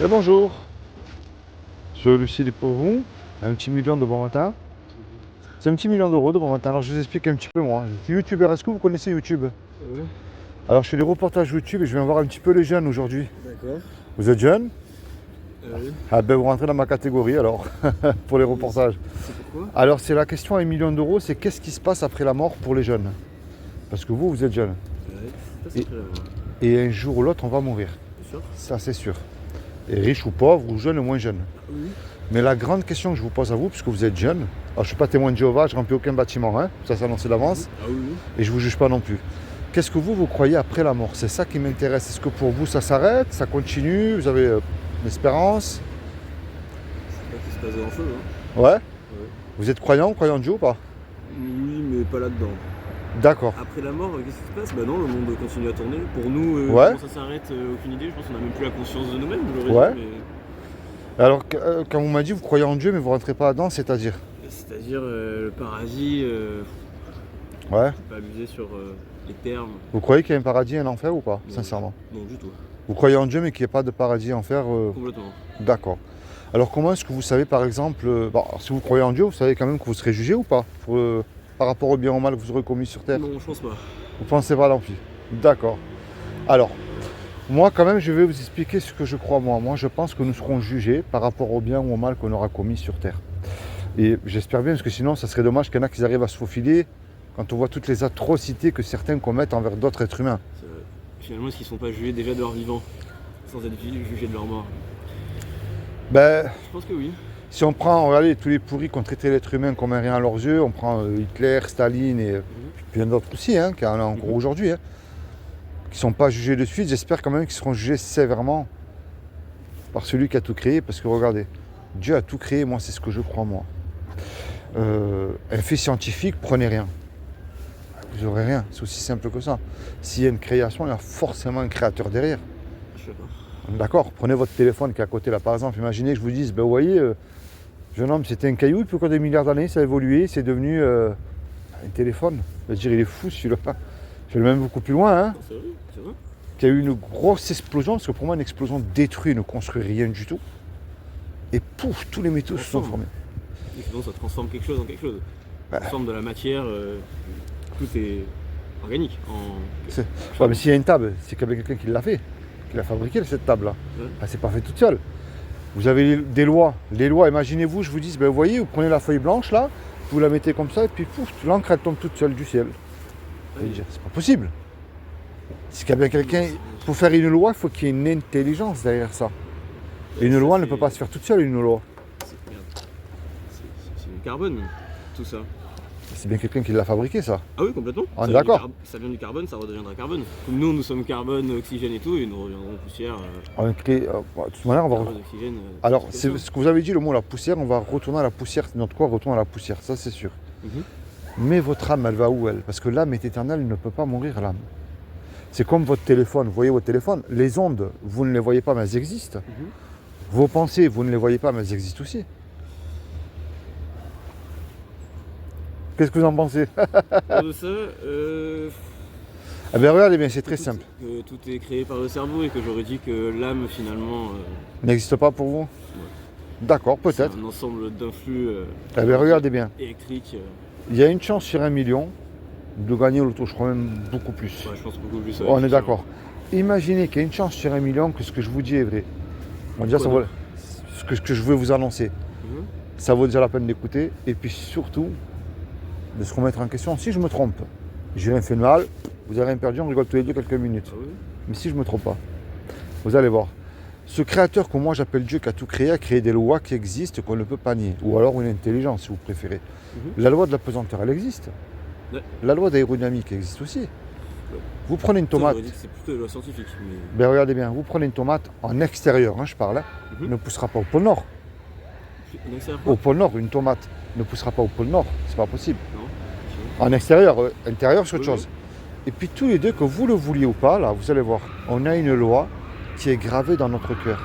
Et bonjour, je Lucille pour vous, un petit million de bon matin. C'est un petit million d'euros de bon matin. Alors je vous explique un petit peu moi. Je suis youtubeur, est-ce que vous connaissez YouTube? Ouais, Alors je fais des reportages YouTube et je viens voir un petit peu les jeunes aujourd'hui. d'accord. Vous êtes jeunes? Oui. Ah ben vous rentrez dans ma catégorie alors, pour les reportages. C'est pourquoi? Alors c'est la question à 1 million d'euros, c'est qu'est-ce qui se passe après la mort pour les jeunes? Parce que vous êtes jeunes. Ouais, ça c'est très bien. Et un jour ou l'autre on va mourir. C'est sûr? Ça c'est sûr. Et riche ou pauvre, ou jeune ou moins jeune. Oui. Mais la grande question que je vous pose à vous, puisque vous êtes jeune, alors je ne suis pas témoin de Jéhovah, je ne remplis aucun bâtiment, hein, ça s'est annoncé d'avance, Ah oui, oui. et je ne vous juge pas non plus. Qu'est-ce que vous croyez après la mort? C'est ça qui m'intéresse. Est-ce que pour vous ça s'arrête, ça continue, vous avez une espérance? C'est pas qu'il se passe grand-chose, hein. Ouais. Ouais. Vous êtes croyant en Dieu ou pas? Oui, mais pas là-dedans. D'accord. Après la mort, qu'est-ce qui se passe? Bah non, le monde continue à tourner. Pour nous, Ouais. comment ça s'arrête, aucune idée. Je pense qu'on n'a même plus la conscience de nous-mêmes, vous l'aurez Ouais. dit, Alors quand vous m'avez dit vous croyez en Dieu mais vous ne rentrez pas là-dedans, c'est-à-dire? c'est-à-dire le paradis, Ouais. faut pas abuser sur les termes. Vous croyez qu'il y a un paradis et un enfer ou pas, Non. sincèrement? Non, du tout. Vous croyez en Dieu mais qu'il n'y ait pas de paradis et enfer Complètement. D'accord. Alors comment est-ce que vous savez par exemple, si vous croyez en Dieu, vous savez quand même que vous serez jugé ou pas par rapport au bien ou au mal que vous aurez commis sur Terre? Non, je pense pas. Vous pensez pas non plus? D'accord. Alors, moi quand même je vais vous expliquer ce que je crois moi. Moi je pense que nous serons jugés par rapport au bien ou au mal qu'on aura commis sur Terre. Et j'espère bien parce que sinon ça serait dommage qu'il y en a qui arrivent à se faufiler quand on voit toutes les atrocités que certains commettent envers d'autres êtres humains. Finalement, est-ce qu'ils sont pas jugés déjà de leur vivant, sans être jugés de leur mort? Ben, Je pense que oui. si on prend, regardez, tous les pourris qui ont traité l'être humain comme un rien à leurs yeux, on prend Hitler, Staline et plein d'autres aussi, hein, qui en a encore aujourd'hui, hein, qui ne sont pas jugés de suite, j'espère quand même qu'ils seront jugés sévèrement par celui qui a tout créé, parce que regardez, Dieu a tout créé, moi c'est ce que je crois moi. Un fait scientifique, prenez rien. Vous n'aurez rien, c'est aussi simple que ça. S'il y a une création, il y a forcément un créateur derrière. Je sais pas. D'accord, prenez votre téléphone qui est à côté là par exemple, imaginez que je vous dise, ben vous voyez, jeune homme c'était un caillou, puis au cours des milliards d'années ça a évolué, c'est devenu un téléphone. Je veux dire, il est fou celui-là. Je vais même beaucoup plus loin, hein. C'est vrai, c'est vrai. Qu'il y a eu une grosse explosion, parce que pour moi une explosion détruit, ne construit rien du tout. Et pouf, tous les métaux se sont formés. Et sinon, ça transforme quelque chose en quelque chose. Bah. Ça transforme de la matière, tout est organique. Ouais, mais s'il y a une table, c'est qu'il y avait quelqu'un qui l'a fait, qui l'a fabriqué cette table-là. Ouais. Ah, c'est pas fait toute seule. Vous avez des lois. Les lois, imaginez-vous, je vous dis, ben, vous voyez, vous prenez la feuille blanche là, vous la mettez comme ça, et puis pouf, l'encre elle tombe toute seule du ciel. C'est pas possible. C'est qu'il y a bien quelqu'un. Pour faire une loi, il faut qu'il y ait une intelligence derrière ça. Et une loi ne peut pas se faire toute seule, une loi. C'est du carbone, tout ça. C'est bien quelqu'un qui l'a fabriqué, ça. Ah oui, complètement. On est d'accord. Ça vient du carbone, ça redeviendra carbone. Comme nous sommes carbone, oxygène et tout, et nous reviendrons poussière. De toute manière, on va. Carbone, oxygène. Alors, c'est ce que vous avez dit, le mot la poussière, on va retourner à la poussière. Notre corps retourne à la poussière, ça c'est sûr. Mais votre âme, elle va où elle? Parce que l'âme est éternelle, elle ne peut pas mourir, l'âme. C'est comme votre téléphone. Vous voyez votre téléphone, les ondes, vous ne les voyez pas, mais elles existent. Vos pensées, vous ne les voyez pas, mais elles existent aussi. Qu'est-ce que vous en pensez? De ça, Eh bien, regardez bien, c'est très simple. Que tout est créé par le cerveau et que j'aurais dit que l'âme, finalement, N'existe pas pour vous? D'accord, peut-être. c'est un ensemble d'influx Eh bien, regardez bien. électriques. Il y a une chance sur 1 million de gagner au loto, je crois même beaucoup plus. Ouais, je pense beaucoup plus. On est d'accord. Imaginez qu'il y a une chance sur 1 million que ce que je vous dis est vrai. On dit, ça vaut, ce que je veux vous annoncer, ça vaut déjà la peine d'écouter. Et puis surtout, de se remettre en question. Si je me trompe, j'ai rien fait de mal, vous avez rien perdu, on rigole tous les deux quelques minutes. Ah oui. Mais si je me trompe pas, vous allez voir. Ce créateur que moi j'appelle Dieu, qui a tout créé, a créé des lois qui existent, qu'on ne peut pas nier. Ou alors une intelligence, si vous préférez. La loi de la pesanteur, elle existe. Ouais. La loi d'aérodynamique existe aussi. Vous prenez une Ça, tomate, j'aurais dit que c'est plutôt de la scientifique. Mais... ben regardez bien, vous prenez une tomate en extérieur, hein, je parle, hein, ne poussera pas au pôle Nord. En extérieur quoi? Au pôle Nord, une tomate ne poussera pas au pôle Nord, c'est pas possible. Non. En extérieur, intérieur c'est autre Oui, chose. Et puis tous les deux, que vous le vouliez ou pas, là, vous allez voir, on a une loi qui est gravée dans notre cœur.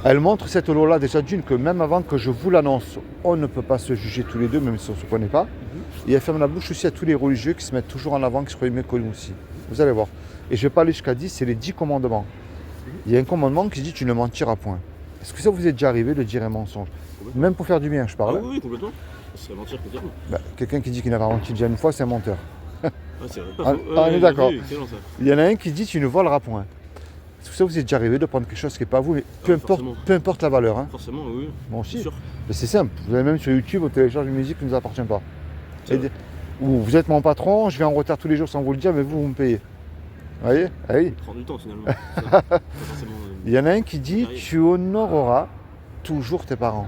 Elle montre cette loi-là déjà d'une que même avant que je vous l'annonce, on ne peut pas se juger tous les deux, même si on ne se connaît pas. Et elle ferme la bouche aussi à tous les religieux qui se mettent toujours en avant, qui se croient mieux que nous aussi. Vous allez voir. Et je ne vais pas aller jusqu'à 10, c'est les 10 commandements. il y a un commandement qui dit tu ne mentiras point. Est-ce que ça vous est déjà arrivé de dire un mensonge? Complètement. Même pour faire du bien, je Ah parle. oui, complètement. C'est mentir complètement. Quelqu'un qui dit qu'il n'a pas menti déjà une fois, c'est un menteur. Ah, c'est vrai. Ah, on est d'accord. Excellent ça. Il y en a un qui dit tu ne voleras point. Est-ce que ça vous est déjà arrivé de prendre quelque chose qui n'est pas vous, mais forcément. peu importe la valeur, hein. Forcément, oui. Moi C'est aussi. sûr. Mais c'est simple, vous allez même sur YouTube, vous téléchargez une musique qui ne nous appartient pas. C'est vrai. Ou vous êtes mon patron, je vais en retard tous les jours sans vous le dire, mais vous me payez. Vous voyez? Ah oui. Ça prend du temps finalement. C'est pas forcément. Il y en a un qui dit tu honoreras toujours tes parents.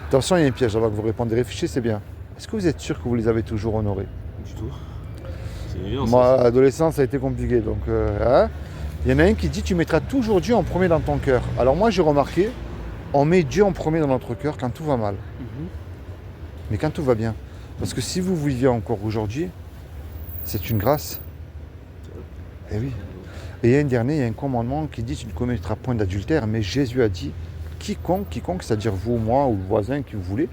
Attention, il y a un piège avant que vous répondez, réfléchissez bien. Est-ce que vous êtes sûr que vous les avez toujours honorés? Du tout. C'est évident. Moi, à l'adolescence, ça a été compliqué. Donc, hein. Il y en a un qui dit tu mettras toujours Dieu en premier dans ton cœur. Alors moi, j'ai remarqué, on met Dieu en premier dans notre cœur quand tout va mal. Mais quand tout va bien. Parce que si vous vivez encore aujourd'hui, c'est une grâce. Eh oui. Et il y a un dernier, il y a un commandement qui dit tu ne commettras point d'adultère, mais Jésus a dit quiconque, c'est-à-dire vous, moi ou le voisin qui vous voulez,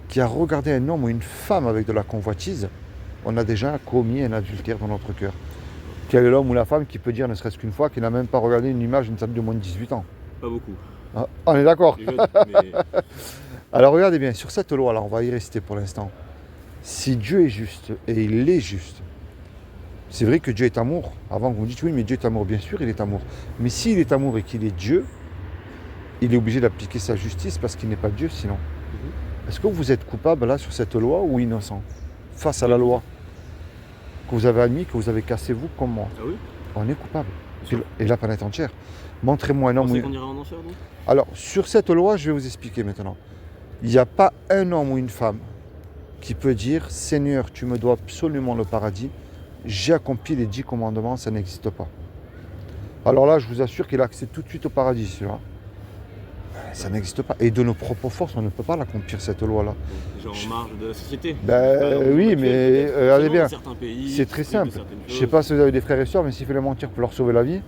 qui a regardé un homme ou une femme avec de la convoitise, on a déjà commis un adultère dans notre cœur. Quel est l'homme ou la femme qui peut dire ne serait-ce qu'une fois qu'il n'a même pas regardé une image d'une femme de moins de 18 ans? Pas beaucoup. Ah, on est d'accord. Les jeunes, mais Alors regardez bien, sur cette loi-là, on va y rester pour l'instant. Si Dieu est juste, et il est juste, c'est vrai que Dieu est amour. Avant que vous me dites oui, mais Dieu est amour, bien sûr, il est amour. Mais s'il est amour et qu'il est Dieu, il est obligé d'appliquer sa justice parce qu'il n'est pas Dieu sinon. Est-ce que vous êtes coupable là sur cette loi ou innocent face à la loi que vous avez admis, que vous avez cassé vous comme moi? Ah oui. On est coupable. Bien sûr. Et la planète entière. Montrez-moi un Vous homme. pensez qu'on ira en enfer donc? Alors, sur cette loi, je vais vous expliquer maintenant. Il n'y a pas un homme ou une femme qui peut dire Seigneur, tu me dois absolument le paradis, j'ai accompli les 10 commandements, ça n'existe pas. Alors là, je vous assure qu'il a accès tout de suite au paradis, celui-là. Ça n'existe pas. Et de nos propres forces, on ne peut pas l'accomplir, cette loi-là. Déjà en marge de la société. Oui, mais regardez bien, Pays, c'est très de simple. certaines Je ne sais choses. pas si vous avez des frères et sœurs, mais s'il fallait mentir pour leur sauver la vie,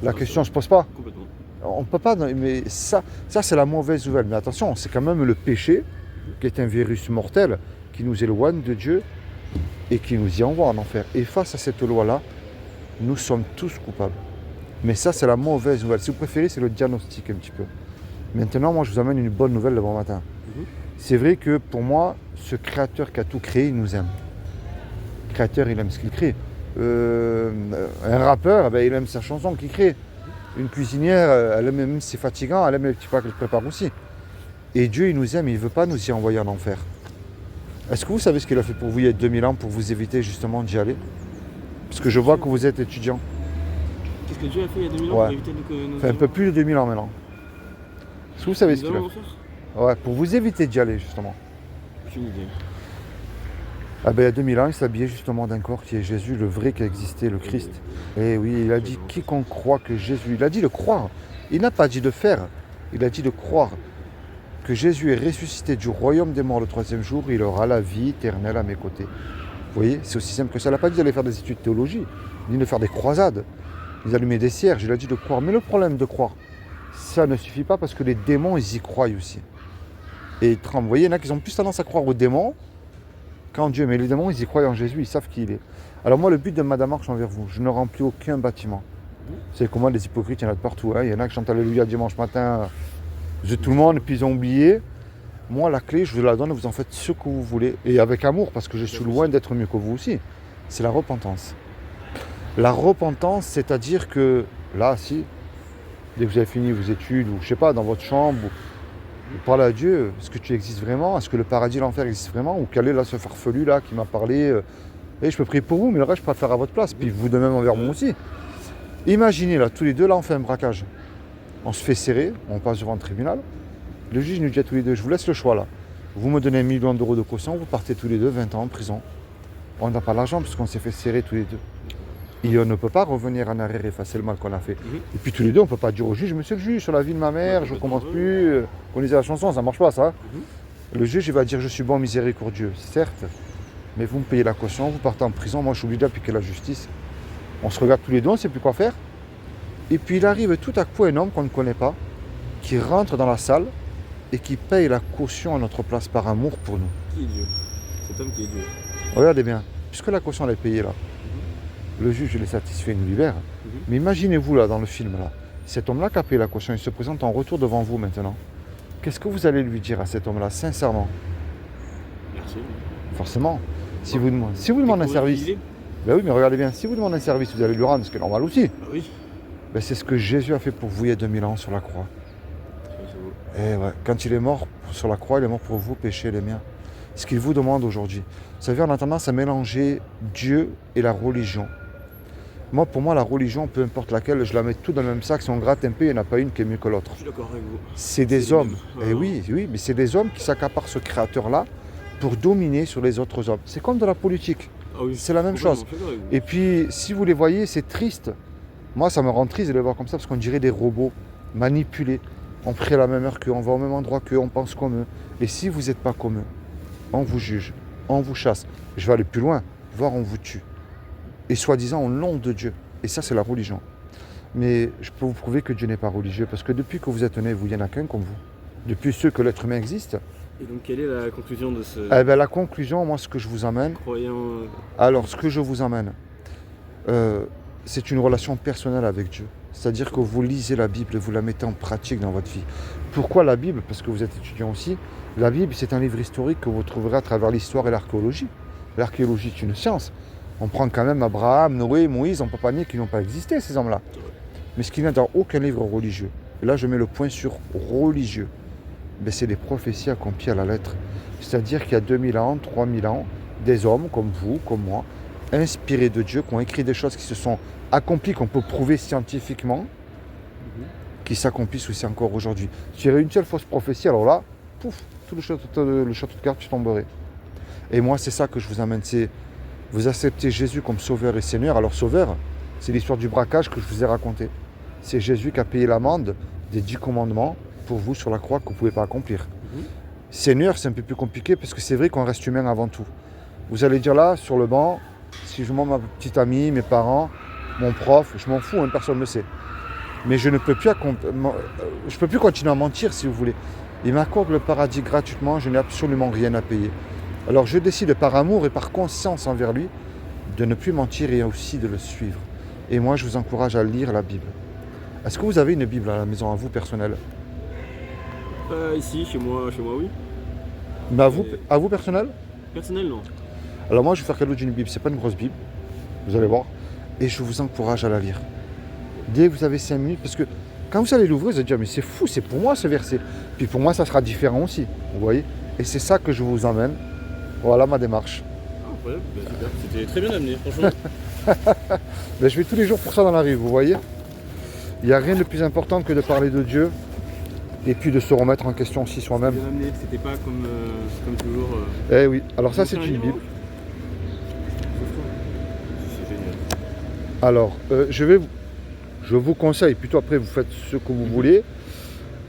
la question ne se pose pas. Complètement. On ne peut pas, mais ça c'est la mauvaise nouvelle. Mais attention, c'est quand même le péché qui est un virus mortel qui nous éloigne de Dieu et qui nous y envoie en enfer. Et face à cette loi-là, nous sommes tous coupables. Mais ça, c'est la mauvaise nouvelle. Si vous préférez, c'est le diagnostic un petit peu. Maintenant, moi, je vous amène une bonne nouvelle le bon matin. C'est vrai que pour moi, ce créateur qui a tout créé, il nous aime. Le créateur, il aime ce qu'il crée. Un rappeur, il aime sa chanson qu'il crée. Une cuisinière, elle aime, même si c'est fatigant, elle aime les petits plats qu'elle prépare aussi. Et Dieu, il nous aime, il ne veut pas nous y envoyer en enfer. Est-ce que vous savez ce qu'il a fait pour vous il y a 2000 ans pour vous éviter justement d'y aller? Parce que je vois que vous êtes étudiant. Qu'est-ce que Dieu a fait il y a 2000 ans Ouais. pour éviter que nous Enfin, un peu plus de 2000 ans maintenant. Est-ce que vous savez ce qu'il a allons en fait? enfer? Ouais, pour vous éviter d'y aller justement. Aucune idée. Ah ben, il y a 2000 ans, il s'habillait justement d'un corps qui est Jésus, le vrai qui a existé, le Christ. Et oui, il a dit quiconque croit que Jésus, il a dit de croire. Il n'a pas dit de faire, il a dit de croire que Jésus est ressuscité du royaume des morts le 3e jour, il aura la vie éternelle à mes côtés. Vous voyez, c'est aussi simple que ça. Il n'a pas dit d'aller faire des études de théologie, ni de faire des croisades, ni d'allumer des cierges, il a dit de croire. Mais le problème de croire, ça ne suffit pas parce que les démons, ils y croient aussi. Et ils tremblent. Vous voyez, il y en a qui ont plus tendance à croire aux démons qu'en Dieu. Mais les démons, ils y croient en Jésus, ils savent qui il est. Alors moi, le but de ma démarche envers vous, je ne remplis aucun bâtiment. C'est comment les hypocrites, il y en a de partout. Hein. Il y en a qui chantent Alléluia dimanche matin, de tout le monde, et puis ils ont oublié. Moi, la clé, je vous la donne, vous en faites ce que vous voulez. Et avec amour, parce que je suis loin d'être mieux que vous aussi. C'est la repentance. La repentance, c'est-à-dire que, là, si, dès que vous avez fini vos études, ou je sais pas, dans votre chambre, vous parlez à Dieu, est-ce que tu existes vraiment? Est-ce que le paradis et l'enfer existent vraiment? Ou quel est là ce farfelu là qui m'a parlé et je peux prier pour vous, mais le reste je peux le faire à votre place, puis vous de même envers moi aussi. Imaginez là, tous les deux là on fait un braquage. On se fait serrer, on passe devant le tribunal. Le juge nous dit à tous les deux, je vous laisse le choix là. Vous me donnez 1 million d'euros de caution, vous partez tous les deux 20 ans en prison. On n'a pas l'argent puisqu'on s'est fait serrer tous les deux. Et on ne peut pas revenir en arrière et effacer le mal qu'on a fait. Et puis tous les deux, on ne peut pas dire au juge, monsieur le juge, sur la vie de ma mère, je ne commence plus. On lisait la chanson, ça ne marche pas ça. Le juge, il va dire, je suis bon, miséricordieux, certes, mais vous me payez la caution, vous partez en prison, moi je suis obligé d'appliquer la justice. On se regarde tous les deux, on ne sait plus quoi faire. Et puis il arrive tout à coup un homme qu'on ne connaît pas, qui rentre dans la salle et qui paye la caution à notre place par amour pour nous. Qui est Dieu? Cet homme qui est Dieu. Regardez bien, puisque la caution elle est payée là, le juge il est satisfait, il nous libère. Mais imaginez-vous là, dans le film, là, cet homme-là qui a payé la caution, il se présente en retour devant vous maintenant. Qu'est-ce que vous allez lui dire à cet homme-là, sincèrement? Merci. Forcément. Si vous demandez un service, Découvrir ben oui, mais regardez bien, si vous demandez un service, vous allez lui rendre, ce qui est normal aussi. Bah oui. Ben, c'est ce que Jésus a fait pour vous il y a 2000 ans sur la croix. C'est beau. Et ouais, quand il est mort sur la croix, il est mort pour vos péchés, les miens. Ce qu'il vous demande aujourd'hui. Vous savez, on a tendance à mélanger Dieu et la religion. Moi, pour moi, la religion, peu importe laquelle, je la mets tout dans le même sac. Si on gratte un peu, il n'y en a pas une qui est mieux que l'autre. Je suis d'accord avec vous. C'est des les hommes. mêmes. Et oui, mais c'est des hommes qui s'accaparent ce créateur-là pour dominer sur les autres hommes. C'est comme de la politique. Ah oui. C'est la même chose. Complètement, je suis d'accord avec vous. Et puis, si vous les voyez, c'est triste. Moi, ça me rend triste de les voir comme ça parce qu'on dirait des robots manipulés. On prie à la même heure qu'eux, on va au même endroit qu'eux, on pense comme eux. Et si vous n'êtes pas comme eux, on vous juge, on vous chasse. Je vais aller plus loin, voire on vous tue. Et soi-disant au nom de Dieu. Et ça, c'est la religion. Mais je peux vous prouver que Dieu n'est pas religieux parce que depuis que vous êtes né, il n'y en a qu'un comme vous. Depuis ceux que l'être humain existe. Et donc, quelle est la conclusion de ce Eh bien, la conclusion, moi, ce que je vous amène. croyant Alors, ce que je vous amène, c'est une relation personnelle avec Dieu. C'est-à-dire que vous lisez la Bible et vous la mettez en pratique dans votre vie. Pourquoi la Bible? Parce que vous êtes étudiant aussi. La Bible, c'est un livre historique que vous trouverez à travers l'histoire et l'archéologie. L'archéologie, c'est une science. On prend quand même Abraham, Noé, Moïse, on ne peut pas nier qu'ils n'ont pas existé, ces hommes-là. Mais ce qui n'est dans aucun livre religieux. Et là, je mets le point sur religieux. Mais c'est des prophéties accomplies à la lettre. C'est-à-dire qu'il y a 2000 ans, 3000 ans, des hommes comme vous, comme moi, inspirés de Dieu, qui ont écrit des choses qui se sont accomplies, qu'on peut prouver scientifiquement, qui s'accomplissent aussi encore aujourd'hui. Si il y avait une seule fausse prophétie, alors là, pouf, tout le château de cartes tomberait. Et moi, c'est ça que je vous amène, c'est vous acceptez Jésus comme sauveur et Seigneur. Alors sauveur, c'est l'histoire du braquage que je vous ai raconté. C'est Jésus qui a payé l'amende des 10 commandements pour vous sur la croix que vous ne pouvez pas accomplir. Seigneur, c'est un peu plus compliqué parce que c'est vrai qu'on reste humain avant tout. Vous allez dire là, sur le banc, si je montre ma petite amie, mes parents, mon prof, je m'en fous, hein, personne ne le sait. Mais je ne peux plus continuer à mentir si vous voulez. Il m'accorde le paradis gratuitement, je n'ai absolument rien à payer. Alors je décide par amour et par conscience envers lui de ne plus mentir et aussi de le suivre. Et moi je vous encourage à lire la Bible. Est-ce que vous avez une Bible à la maison, à vous personnelle? Ici, chez moi oui. Mais à vous personnel? Personnel, non. Alors moi je vais faire cadeau d'une Bible, c'est pas une grosse Bible, vous allez voir. Et je vous encourage à la lire. Dès que vous avez 5 minutes, parce que quand vous allez l'ouvrir, vous allez dire mais c'est fou, c'est pour moi ce verset. Puis pour moi ça sera différent aussi, vous voyez. Et c'est ça que je vous emmène. Voilà ma démarche. Ah, incroyable, super. C'était très bien amené, franchement. Mais je vais tous les jours pour ça dans la rue, vous voyez. Il n'y a rien de plus important que de parler de Dieu et puis de se remettre en question aussi soi-même. Bien amené, c'était pas comme toujours. Eh oui, alors ça c'est un une livre, Bible. C'est génial. Alors, je vous conseille, plutôt après vous faites ce que vous voulez,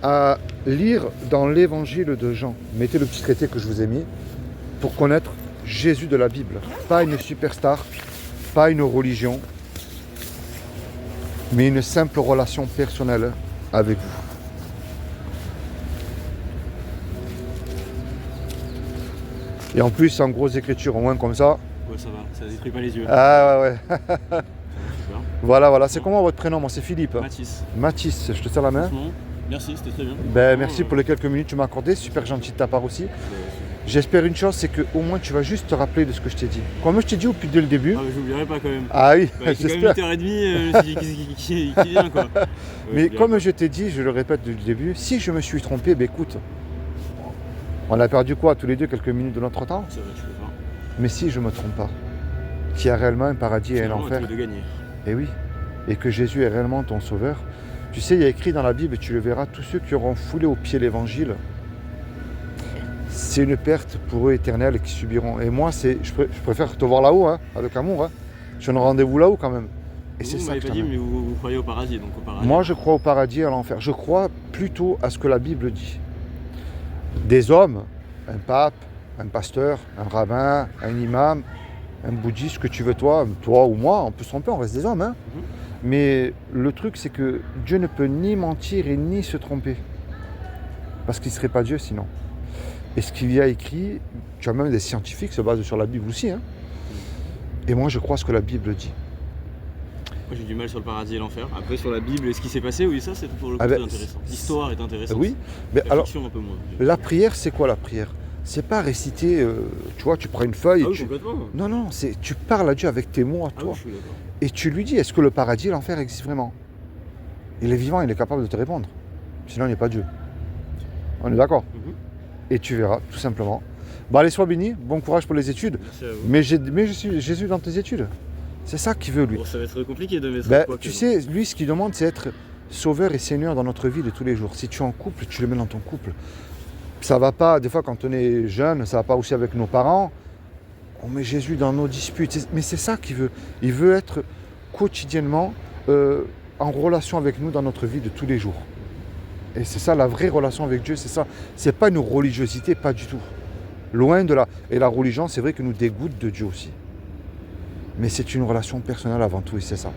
à lire dans l'évangile de Jean. Mettez le petit traité que je vous ai mis pour connaître Jésus de la Bible. Pas une superstar, pas une religion, mais une simple relation personnelle avec vous. Et en plus, en grosse écriture, au moins comme ça. Ouais, ça va, ça détruit pas les yeux. Ah ouais. Super. Voilà. C'est comment votre prénom? Moi, c'est Philippe. Mathis. Mathis, je te serre la main. Franchement, merci, c'était très bien. Merci pour les quelques minutes que tu m'as accordées. Super gentil de ta part aussi. J'espère une chose, c'est qu'au moins tu vas juste te rappeler de ce que je t'ai dit. Comme je t'ai dit dès le début. Ah, mais j'oublierai pas quand même. Ah oui, Ouais, c'est j'espère. quand même 8h30, je me suis dit qui vient quoi. Ouais, Mais comme je t'ai dit, je le répète dès le début, si je me suis trompé, écoute, on a perdu quoi tous les deux quelques minutes de notre temps? C'est vrai, je peux pas. Mais si je ne me trompe pas, qu'il y a réellement un paradis et un enfer, de gagner. et oui, et que Jésus est réellement ton sauveur. Tu sais, il y a écrit dans la Bible, et tu le verras, tous ceux qui auront foulé au pied l'évangile, c'est une perte pour eux éternelle et qui subiront. Et moi, je préfère te voir là-haut, hein, avec amour. Hein. J'ai un rendez-vous là-haut quand même. Et Vous c'est ça m'avez que pas je dit, t'emmène. mais vous croyez au paradis, donc au paradis. Moi, je crois au paradis et à l'enfer. Je crois plutôt à ce que la Bible dit. Des hommes, un pape, un pasteur, un rabbin, un imam, un bouddhiste, ce que tu veux toi ou moi, on peut se tromper, on reste des hommes. Hein. Mais le truc, c'est que Dieu ne peut ni mentir et ni se tromper. Parce qu'il ne serait pas Dieu sinon. Et ce qu'il y a écrit, tu as même des scientifiques qui se basent sur la Bible aussi. Hein. Et moi, je crois ce que la Bible dit. Moi j'ai du mal sur le paradis et l'enfer. Après sur la Bible et ce qui s'est passé, oui ça c'est pour le coup Ah ben, très intéressant. L'histoire est intéressante. Oui, mais La alors fiction un peu moins. la prière, c'est quoi la prière? C'est pas réciter, tu vois, tu prends une feuille Ah et oui, tu... complètement. Non, non, c'est tu parles à Dieu avec tes mots à Ah toi. oui, je suis d'accord. Et tu lui dis, est-ce que le paradis et l'enfer existent vraiment? Il est vivant, il est capable de te répondre. Sinon, il n'est pas Dieu. On est d'accord? Mhm. Et tu verras, tout simplement. Bon, allez, sois béni, bon courage pour les études. Merci à vous. Mais je suis Jésus dans tes études. C'est ça qu'il veut, lui. Bon, ça va être compliqué de mettre Ben, quoi tu que- sais, lui, ce qu'il demande, c'est être sauveur et seigneur dans notre vie de tous les jours. Si tu es en couple, tu le mets dans ton couple. Ça va pas, des fois, quand on est jeune, ça va pas aussi avec nos parents. On met Jésus dans nos disputes. Mais c'est ça qu'il veut. Il veut être quotidiennement en relation avec nous dans notre vie de tous les jours. Et c'est ça, la vraie relation avec Dieu, c'est ça. C'est pas une religiosité, pas du tout. Loin de là. Et la religion, c'est vrai que nous dégoûte de Dieu aussi. Mais c'est une relation personnelle avant tout, et c'est ça.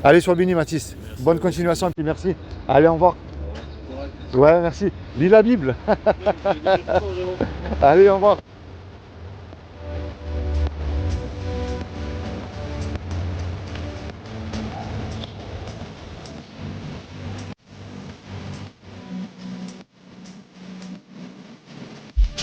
Allez, sois béni, Mathis. Merci. Bonne continuation, et puis merci. Allez, au revoir. Ouais, merci. Lis la Bible. Allez, au revoir.